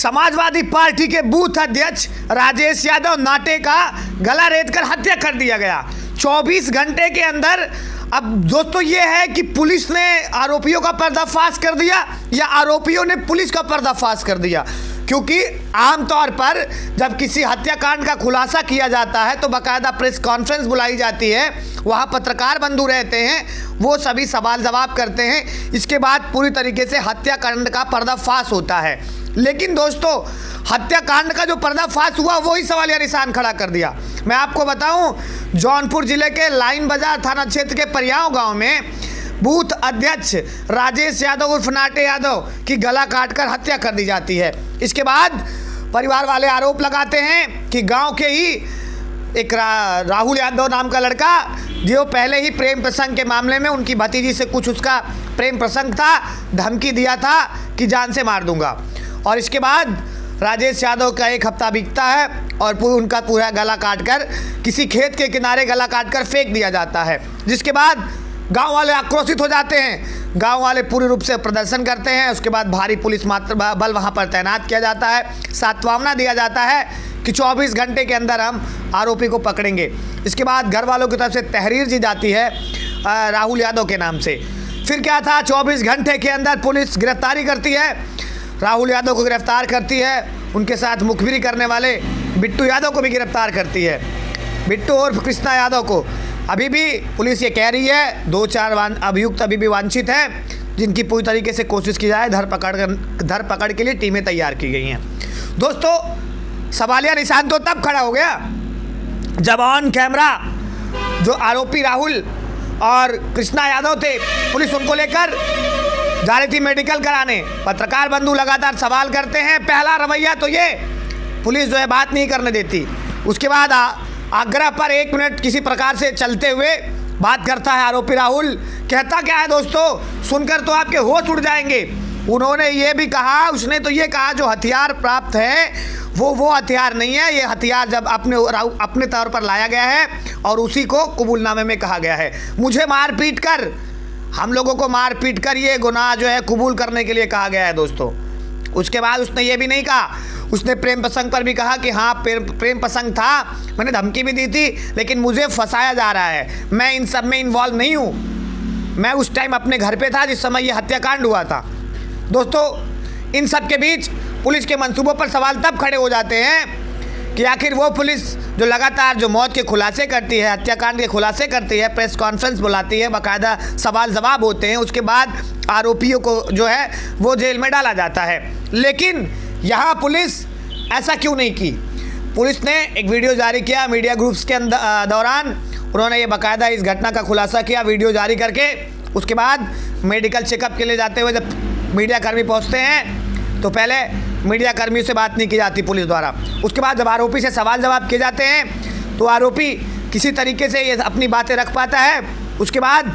Samajwadi party के booth अध्यक्ष राजेश यादव नाटे का गला रेतकर हत्या कर दिया गया 24 घंटे के अंदर। अब दोस्तों ये है कि पुलिस ने आरोपियों का पर्दाफाश कर दिया या आरोपियों ने पुलिस का पर्दाफाश कर दिया, क्योंकि आमतौर पर जब किसी हत्याकांड का खुलासा किया जाता है तो बाकायदा प्रेस कॉन्फ्रेंस बुलाई जाती है, वहाँ पत्रकार बंधु रहते हैं, वो सभी सवाल जवाब करते हैं, इसके बाद पूरी तरीके से हत्याकांड का पर्दाफाश होता है। लेकिन दोस्तों हत्याकांड का जो पर्दाफाश हुआ वही सवालिया निशान खड़ा कर दिया। मैं आपको बताऊं, जौनपुर जिले के लाइन बाजार थाना क्षेत्र के परियाव गांव में बूथ अध्यक्ष राजेश यादव उर्फ नाटे यादव की गला काटकर हत्या कर दी जाती है। इसके बाद परिवार वाले आरोप लगाते हैं कि गांव के ही एक राहुल यादव नाम का लड़का, जो पहले ही प्रेम प्रसंग के मामले में उनकी भतीजी से कुछ उसका प्रेम प्रसंग था, धमकी दिया था कि जान से मार दूंगा। और इसके बाद राजेश यादव का एक हफ्ता बीतता है और उनका पूरा गला काटकर किसी खेत के किनारे गला काटकर फेंक दिया जाता है, जिसके बाद गांव वाले आक्रोशित हो जाते हैं। गांव वाले पूरी रूप से प्रदर्शन करते हैं। उसके बाद भारी पुलिस बल वहां पर तैनात किया जाता है। सातवाना दिया जाता है कि 24 घंटे के अंदर हम आरोपी को पकड़ेंगे। इसके बाद घर वालों की तरफ से तहरीर दी जाती है राहुल यादव के नाम से। फिर क्या था, 24 घंटे के अंदर पुलिस गिरफ्तारी करती है, राहुल यादव को गिरफ्तार करती है। उनके साथ मुखबिरी करने वाले बिट्टू यादव को भी गिरफ्तार करती है। बिट्टू और कृष्णा यादव को अभी भी पुलिस ये कह रही है 2-4 अभियुक्त अभी भी वांछित हैं, जिनकी पूरी तरीके से कोशिश की जाए। धरपकड़ के लिए टीमें तैयार की गई हैं। दोस्तों सवालिया निशान तो तब खड़ा हो गया जब ऑन कैमरा जो आरोपी राहुल और कृष्णा यादव थे, पुलिस उनको लेकर जा रही थी मेडिकल कराने। पत्रकार बंधु लगातार सवाल करते हैं। पहला रवैया तो ये, पुलिस जो है बात नहीं करने देती। उसके बाद आग्रह पर 1 मिनट किसी प्रकार से चलते हुए बात करता है आरोपी राहुल। कहता क्या है दोस्तों, सुनकर तो आपके होश उड़ जाएंगे। उन्होंने ये भी कहा, उसने तो ये कहा जो हथियार प्राप्त है वो हथियार नहीं है, ये हथियार जब अपने तौर पर लाया गया है और उसी को कबूलनामे में कहा गया है। मुझे मारपीट कर, हम लोगों को मारपीट कर ये गुनाह जो है कबूल करने के लिए कहा गया है दोस्तों। उसके बाद उसने ये भी नहीं कहा, उसने प्रेम प्रसंग पर भी कहा कि हाँ प्रेम प्रसंग था, मैंने धमकी भी दी थी, लेकिन मुझे फंसाया जा रहा है, मैं इन सब में इन्वॉल्व नहीं हूँ, मैं उस टाइम अपने घर पे था जिस समय ये हत्याकांड हुआ था। दोस्तों इन सब के बीच पुलिस के मंसूबों पर सवाल तब खड़े हो जाते हैं कि आखिर वो पुलिस जो लगातार जो मौत के खुलासे करती है, हत्याकांड के खुलासे करती है, प्रेस कॉन्फ्रेंस बुलाती है, बाकायदा सवाल जवाब होते हैं, उसके बाद आरोपियों को जो है वो जेल में डाला जाता है। लेकिन यहाँ पुलिस ऐसा क्यों नहीं की? पुलिस ने एक वीडियो जारी किया मीडिया ग्रुप्स के दौरान, उन्होंने ये बाकायदा इस घटना का खुलासा किया वीडियो जारी करके। उसके बाद मेडिकल चेकअप के लिए जाते हुए जब मीडिया कर्मी पहुँचते हैं तो पहले मीडिया कर्मियों से बात नहीं की जाती पुलिस द्वारा। उसके बाद जब आरोपी से सवाल जवाब किए जाते हैं तो आरोपी किसी तरीके से ये अपनी बातें रख पाता है। उसके बाद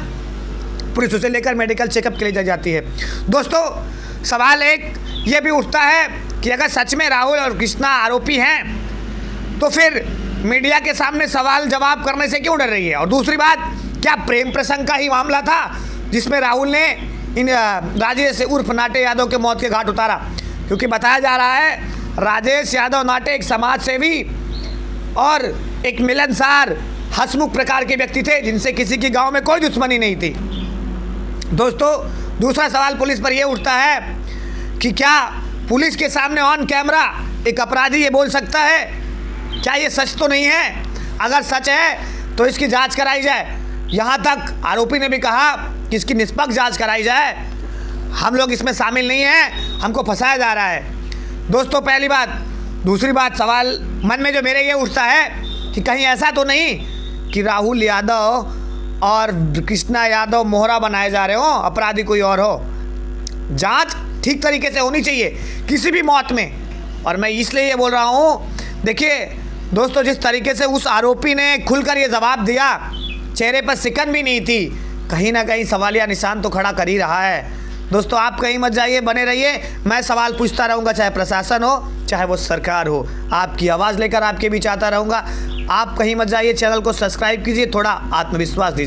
पुलिस उसे लेकर मेडिकल चेकअप के लिए जाती है। दोस्तों सवाल एक ये भी उठता है कि अगर सच में राहुल और कृष्णा आरोपी हैं तो फिर मीडिया के सामने सवाल जवाब करने से क्यों डर रही है? और दूसरी बात, क्या प्रेम प्रसंग का ही मामला था जिसमें राहुल ने इन राजेश उर्फ नाटे यादव के मौत के घाट उतारा? क्योंकि बताया जा रहा है राजेश यादव नाटे एक समाज सेवी और एक मिलनसार हंसमुख प्रकार के व्यक्ति थे, जिनसे किसी की गांव में कोई दुश्मनी नहीं थी। दोस्तों दूसरा सवाल पुलिस पर यह उठता है कि क्या पुलिस के सामने ऑन कैमरा एक अपराधी ये बोल सकता है? क्या ये सच तो नहीं है? अगर सच है तो इसकी जांच कराई जाए। यहाँ तक आरोपी ने भी कहा कि इसकी निष्पक्ष जांच कराई जाए, हम लोग इसमें शामिल नहीं हैं, हमको फंसाया जा रहा है। दोस्तों पहली बात। दूसरी बात, सवाल मन में जो मेरे ये उठता है कि कहीं ऐसा तो नहीं कि राहुल यादव और कृष्णा यादव मोहरा बनाए जा रहे हो, अपराधी कोई और हो? जांच ठीक तरीके से होनी चाहिए किसी भी मौत में। और मैं इसलिए ये बोल रहा हूँ, देखिए दोस्तों जिस तरीके से उस आरोपी ने खुलकर ये जवाब दिया, चेहरे पर सिकन भी नहीं थी, कहीं ना कहीं सवालिया निशान तो खड़ा कर ही रहा है। दोस्तों आप कहीं मत जाइए, बने रहिए, मैं सवाल पूछता रहूँगा, चाहे प्रशासन हो चाहे वो सरकार हो, आपकी आवाज़ लेकर आपके बीच आता रहूँगा। आप कहीं मत जाइए, चैनल को सब्सक्राइब कीजिए, थोड़ा आत्मविश्वास दीजिए।